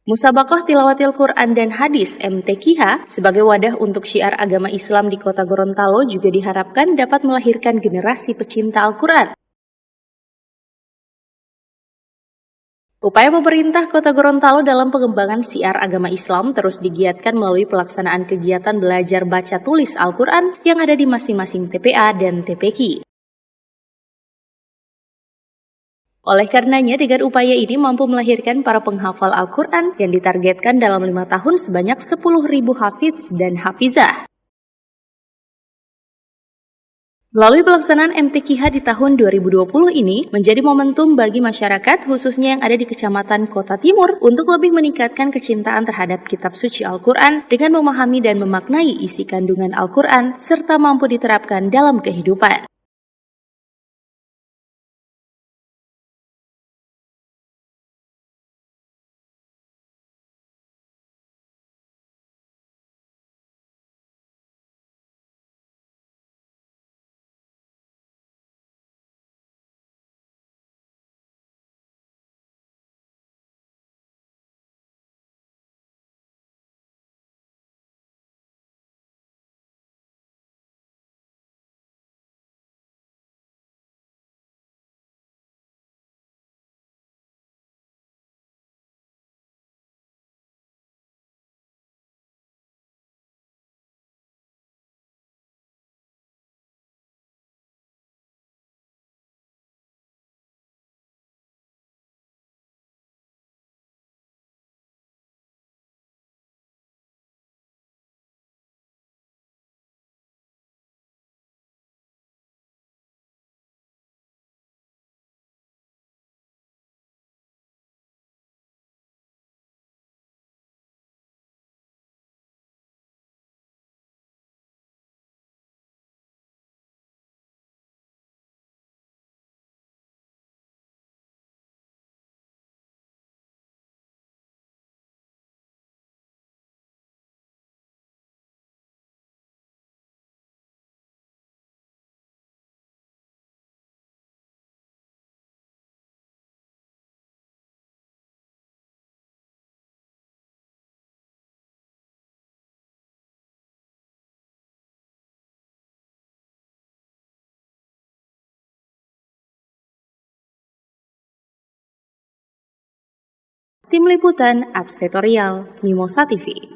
Musabaqah Tilawatil Quran dan Hadis (MTQH) sebagai wadah untuk syiar agama Islam di Kota Gorontalo juga diharapkan dapat melahirkan generasi pecinta Al-Quran. Upaya pemerintah Kota Gorontalo dalam pengembangan syiar agama Islam terus digiatkan melalui pelaksanaan kegiatan belajar baca tulis Al-Quran yang ada di masing-masing TPA dan TPQ. Oleh karenanya, dengan upaya ini mampu melahirkan para penghafal Al-Quran yang ditargetkan dalam 5 tahun sebanyak 10.000 hafidz dan hafizah. Melalui pelaksanaan MTQH di tahun 2020 ini menjadi momentum bagi masyarakat khususnya yang ada di Kecamatan Kota Timur untuk lebih meningkatkan kecintaan terhadap kitab suci Al-Quran dengan memahami dan memaknai isi kandungan Al-Quran serta mampu diterapkan dalam kehidupan. Tim Liputan Advertorial Mimosa TV.